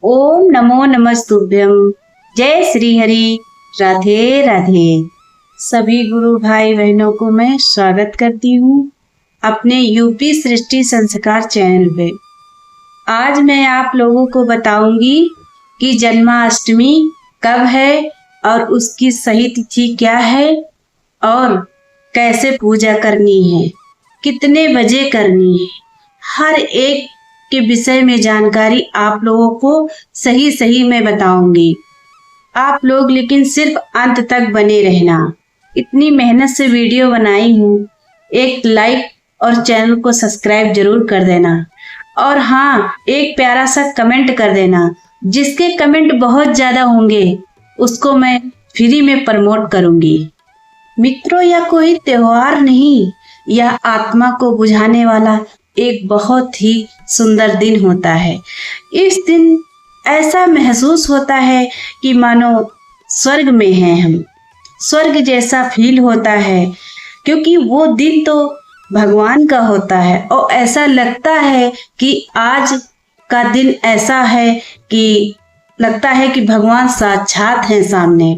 ओम नमो नमस्तुभ्यम। जय श्री हरि। राधे राधे। सभी गुरु भाई बहनों को मैं स्वागत करती हूँ अपने यूपी सृष्टि संस्कार चैनल पे। आज मैं आप लोगों को बताऊंगी कि जन्माष्टमी कब है और उसकी सही तिथि क्या है और कैसे पूजा करनी है, कितने बजे करनी है। हर एक के विषय में जानकारी आप लोगों को सही मैं बताऊंगी। आप लोग लेकिन सिर्फ अंत तक बने रहना। इतनी मेहनत से वीडियो बनाई हूँ, एक लाइक और चैनल को सब्सक्राइब जरूर कर देना। और हाँ, एक प्यारा सा कमेंट कर देना। जिसके कमेंट बहुत ज्यादा होंगे उसको मैं फ्री में प्रमोट करूंगी। मित्रों, यह कोई त्योहार नहीं, यह आत्मा को बुझाने वाला एक बहुत ही सुंदर दिन होता है। इस दिन ऐसा महसूस होता है कि मानो स्वर्ग में हैं हम। स्वर्ग जैसा फील होता है क्योंकि वो दिन तो भगवान का होता है और ऐसा लगता है कि आज का दिन ऐसा है कि लगता है कि भगवान साक्षात हैं सामने।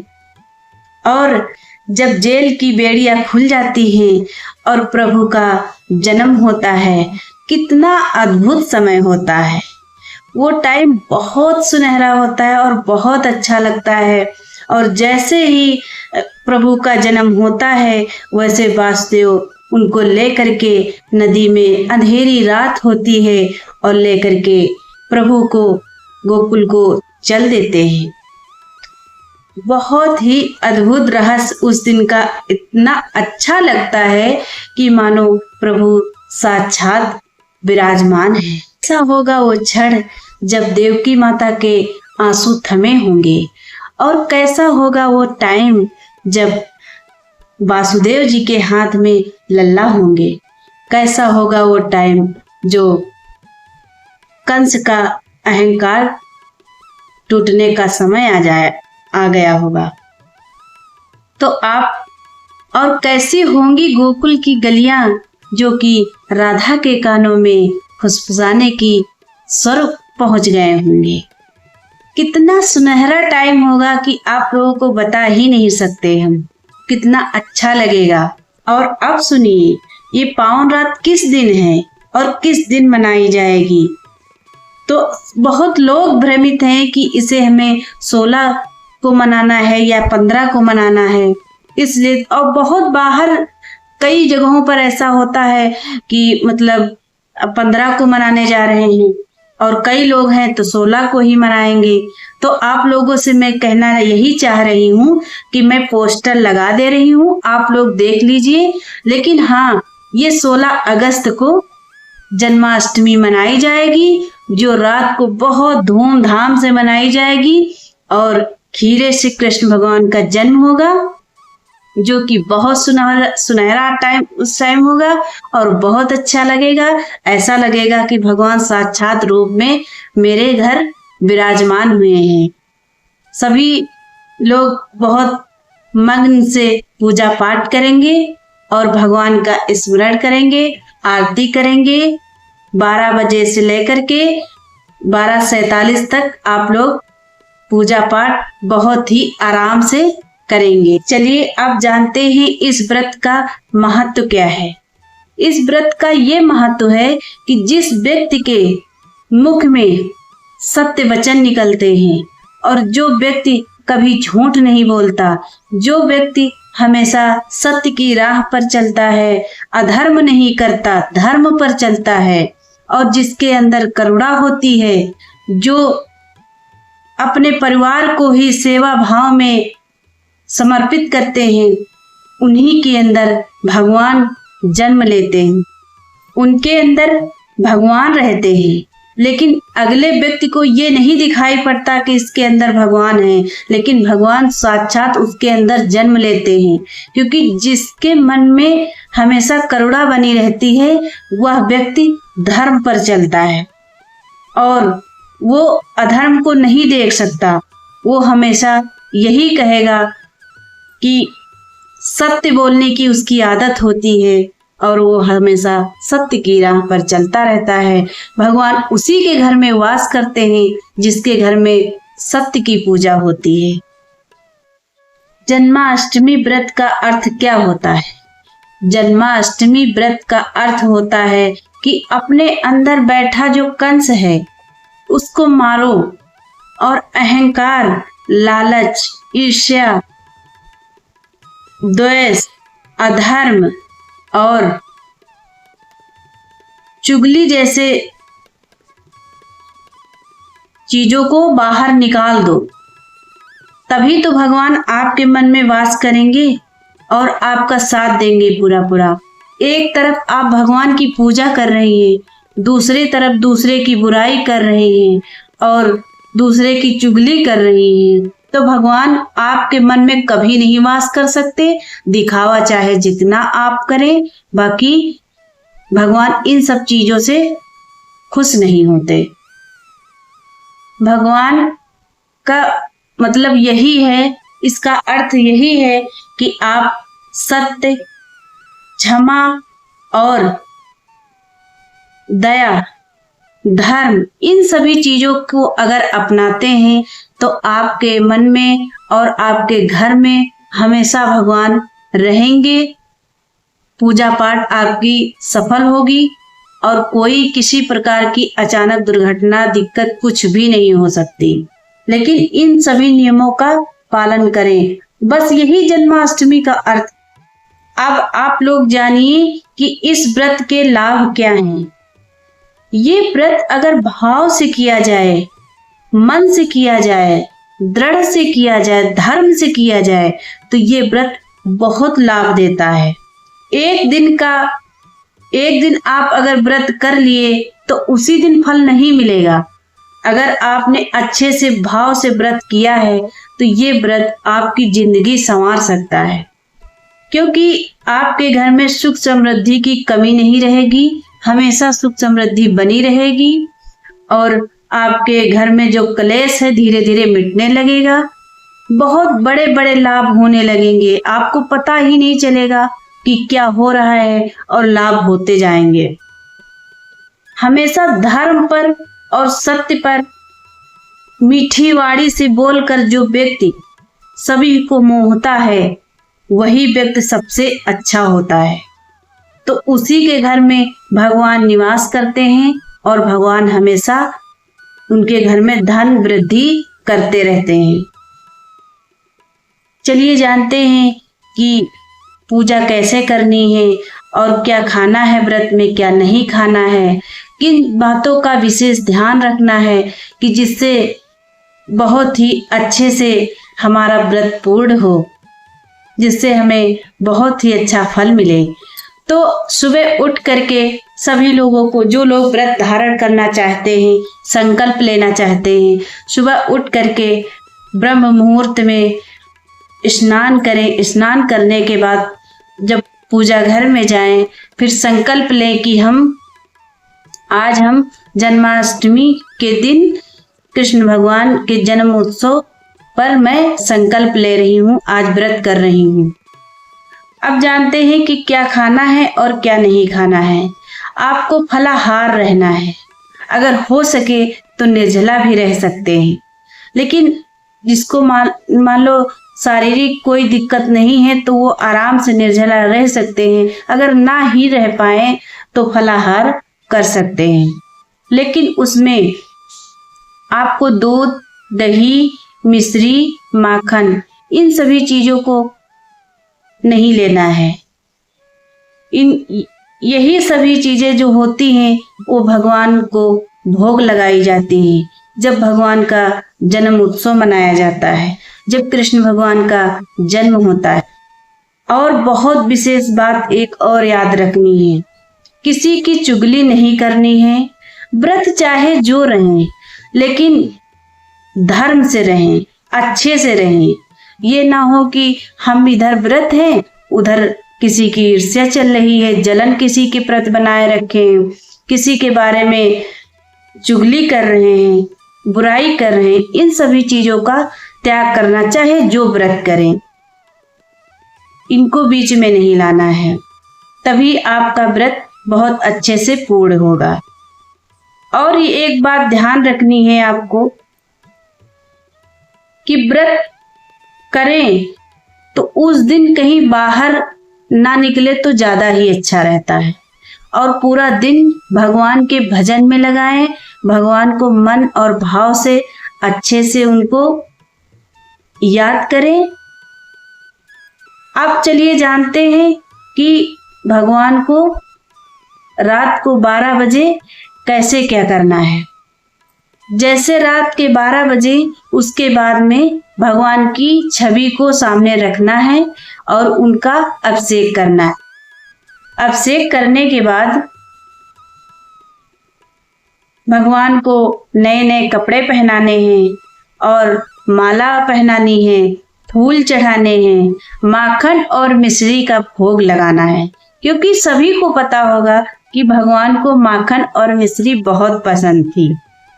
और जब जेल की बेड़ियां खुल जाती हैं और प्रभु का जन्म होता है, कितना अद्भुत समय होता है। वो टाइम बहुत सुनहरा होता है और बहुत अच्छा लगता है। और जैसे ही प्रभु का जन्म होता है वैसे वासुदेव उनको लेकर के नदी में, अंधेरी रात होती है और लेकर के प्रभु को गोकुल को चल देते हैं। बहुत ही अद्भुत रहस्य उस दिन का इतना अच्छा लगता है कि मानो प्रभु साक्षात विराजमान है। ऐसा होगा वो क्षण जब देवकी माता के आंसू थमे होंगे और कैसा होगा वो टाइम जब वासुदेव जी के हाथ में लल्ला होंगे। कैसा होगा वो टाइम जो कंस का अहंकार टूटने का समय आ गया होगा। तो आप और कैसी होंगी गोकुल की गलियां जो कि राधा के कानों में फुसफुसाने की स्वर पहुंच गए होंगे। कितना सुनहरा टाइम होगा कि आप लोगों को बता ही नहीं सकते हम। कितना अच्छा लगेगा। और अब सुनिए, ये पावन रात किस दिन है और किस दिन मनाई जाएगी। तो बहुत लोग भ्रमित हैं कि इसे हमें 16 को मनाना है या 15 को मनाना है। इसलिए और बहुत बाहर कई जगहों पर ऐसा होता है कि मतलब 15 को मनाने जा रहे हैं और कई लोग हैं तो 16 को ही मनाएंगे। तो आप लोगों से मैं कहना यही चाह रही हूँ कि मैं पोस्टर लगा दे रही हूँ, आप लोग देख लीजिए। लेकिन हाँ, ये 16 अगस्त को जन्माष्टमी मनाई जाएगी, जो रात को बहुत धूमधाम से मनाई जाएगी और खीरे से कृष्ण भगवान का जन्म होगा, जो कि बहुत सुनहरा टाइम उस टाइम होगा और बहुत अच्छा लगेगा। ऐसा लगेगा कि भगवान साक्षात रूप में मेरे घर विराजमान हुए हैं। सभी लोग बहुत मग्न से पूजा पाठ करेंगे और भगवान का स्मरण करेंगे, आरती करेंगे। 12 बजे से लेकर के 12:47 तक आप लोग पूजा पाठ बहुत ही आराम से करेंगे। चलिए अब जानते हैं इस व्रत का महत्व क्या है। इस व्रत का ये महत्व है कि जिस व्यक्ति के मुख में सत्य वचन निकलते हैं और जो व्यक्ति कभी झूठ नहीं बोलता, जो व्यक्ति हमेशा सत्य की राह पर चलता है, अधर्म नहीं करता, धर्म पर चलता है और जिसके अंदर करुणा होती है, जो अपने परिवार को ही सेवा भाव में समर्पित करते हैं, उन्हीं के अंदर भगवान जन्म लेते हैं, उनके अंदर भगवान रहते हैं। लेकिन अगले व्यक्ति को ये नहीं दिखाई पड़ता कि इसके अंदर भगवान है, लेकिन भगवान साक्षात उसके अंदर जन्म लेते हैं। क्योंकि जिसके मन में हमेशा करुणा बनी रहती है वह व्यक्ति धर्म पर चलता है और वो अधर्म को नहीं देख सकता। वो हमेशा यही कहेगा कि सत्य बोलने की उसकी आदत होती है और वो हमेशा सत्य की राह पर चलता रहता है। भगवान उसी के घर में वास करते हैं जिसके घर में सत्य की पूजा होती है। जन्माष्टमी व्रत का अर्थ क्या होता है? जन्माष्टमी व्रत का अर्थ होता है कि अपने अंदर बैठा जो कंस है उसको मारो और अहंकार, लालच, ईर्ष्या, द्वेष, अधर्म और चुगली जैसे चीजों को बाहर निकाल दो। तभी तो भगवान आपके मन में वास करेंगे और आपका साथ देंगे पूरा पूरा। एक तरफ आप भगवान की पूजा कर रही हैं, दूसरी तरफ दूसरे की बुराई कर रही हैं और दूसरे की चुगली कर रही हैं, तो भगवान आपके मन में कभी नहीं वास कर सकते। दिखावा चाहे जितना आप करें, बाकी भगवान इन सब चीजों से खुश नहीं होते। भगवान का मतलब यही है, इसका अर्थ यही है कि आप सत्य, क्षमा और दया, धर्म, इन सभी चीजों को अगर अपनाते हैं तो आपके मन में और आपके घर में हमेशा भगवान रहेंगे। पूजा पाठ आपकी सफल होगी और कोई किसी प्रकार की अचानक दुर्घटना, दिक्कत कुछ भी नहीं हो सकती। लेकिन इन सभी नियमों का पालन करें। बस यही जन्माष्टमी का अर्थ। अब आप लोग जानिए कि इस व्रत के लाभ क्या हैं। ये व्रत अगर भाव से किया जाए, मन से किया जाए, दृढ़ से किया जाए, धर्म से किया जाए, तो ये व्रत बहुत लाभ देता है। एक दिन आप अगर व्रत कर लिए तो उसी दिन फल नहीं मिलेगा। अगर आपने अच्छे से भाव से व्रत किया है तो ये व्रत आपकी जिंदगी संवार सकता है, क्योंकि आपके घर में सुख समृद्धि की कमी नहीं रहेगी, हमेशा सुख समृद्धि बनी रहेगी और आपके घर में जो क्लेश है धीरे धीरे मिटने लगेगा। बहुत बड़े बड़े लाभ होने लगेंगे, आपको पता ही नहीं चलेगा कि क्या हो रहा है और लाभ होते जाएंगे। हमेशा धर्म पर और सत्य पर मीठी वाणी से बोलकर जो व्यक्ति सभी को मोहता है वही व्यक्ति सबसे अच्छा होता है। तो उसी के घर में भगवान निवास करते हैं और भगवान हमेशा उनके घर में धन वृद्धि करते रहते हैं। चलिए जानते हैं कि पूजा कैसे करनी है और क्या खाना है व्रत में, क्या नहीं खाना है, किन बातों का विशेष ध्यान रखना है कि जिससे बहुत ही अच्छे से हमारा व्रत पूर्ण हो, जिससे हमें बहुत ही अच्छा फल मिले। तो सुबह उठ करके सभी लोगों को, जो लोग व्रत धारण करना चाहते हैं, संकल्प लेना चाहते हैं, सुबह उठ करके ब्रह्म मुहूर्त में स्नान करें। स्नान करने के बाद जब पूजा घर में जाएं, फिर संकल्प लें कि आज हम जन्माष्टमी के दिन कृष्ण भगवान के जन्म उत्सव पर मैं संकल्प ले रही हूँ, आज व्रत कर रही हूँ। अब जानते हैं कि क्या खाना है और क्या नहीं खाना है। आपको फलाहार रहना है, अगर हो सके तो निर्जला भी रह सकते हैं। लेकिन जिसको मान लो शारीरिक कोई दिक्कत नहीं है तो वो आराम से निर्जला रह सकते हैं। अगर ना ही रह पाए तो फलाहार कर सकते हैं, लेकिन उसमें आपको दूध, दही, मिश्री, माखन, इन सभी चीजों को नहीं लेना है। यही सभी चीजें जो होती हैं वो भगवान को भोग लगाई जाती हैं जब भगवान का जन्म उत्सव मनाया जाता है, जब कृष्ण भगवान का जन्म होता है। और बहुत विशेष बात एक और याद रखनी है, किसी की चुगली नहीं करनी है। व्रत चाहे जो रहें, लेकिन धर्म से रहें, अच्छे से रहें। ये ना हो कि हम इधर व्रत हैं, उधर किसी की ईर्ष्या चल रही है, जलन किसी के प्रति बनाए रखें, किसी के बारे में चुगली कर रहे हैं, बुराई कर रहे हैं। इन सभी चीजों का त्याग करना, चाहे जो व्रत करें, इनको बीच में नहीं लाना है। तभी आपका व्रत बहुत अच्छे से पूर्ण होगा। और ये एक बात ध्यान रखनी है आपको कि व्रत करें तो उस दिन कहीं बाहर ना निकले तो ज्यादा ही अच्छा रहता है। और पूरा दिन भगवान के भजन में लगाएं, भगवान को मन और भाव से अच्छे से उनको याद करें। अब चलिए जानते हैं कि भगवान को रात को 12 बजे कैसे क्या करना है। जैसे रात के 12 बजे उसके बाद में भगवान की छवि को सामने रखना है और उनका अभिषेक करना है। अभिषेक करने के बाद भगवान को नए नए कपड़े पहनाने हैं और माला पहनानी है, फूल चढ़ाने हैं, माखन और मिश्री का भोग लगाना है। क्योंकि सभी को पता होगा कि भगवान को माखन और मिश्री बहुत पसंद थी।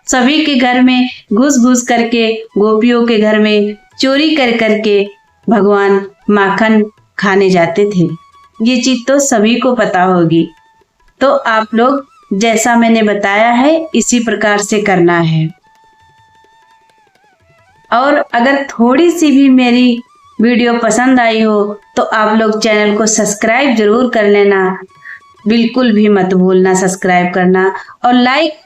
सभी के घर में घुस घुस करके, गोपियों के घर में चोरी कर करके भगवान माखन खाने जाते थे। ये चीज तो सभी को पता होगी। तो आप लोग जैसा मैंने बताया है इसी प्रकार से करना है। और अगर थोड़ी सी भी मेरी वीडियो पसंद आई हो तो आप लोग चैनल को सब्सक्राइब जरूर कर लेना। बिल्कुल भी मत भूलना सब्सक्राइब करना, और लाइक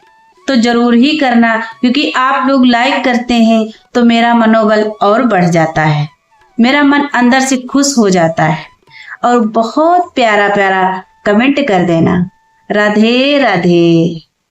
तो जरूर ही करना, क्योंकि आप लोग लाइक करते हैं तो मेरा मनोबल और बढ़ जाता है, मेरा मन अंदर से खुश हो जाता है। और बहुत प्यारा प्यारा कमेंट कर देना। राधे राधे।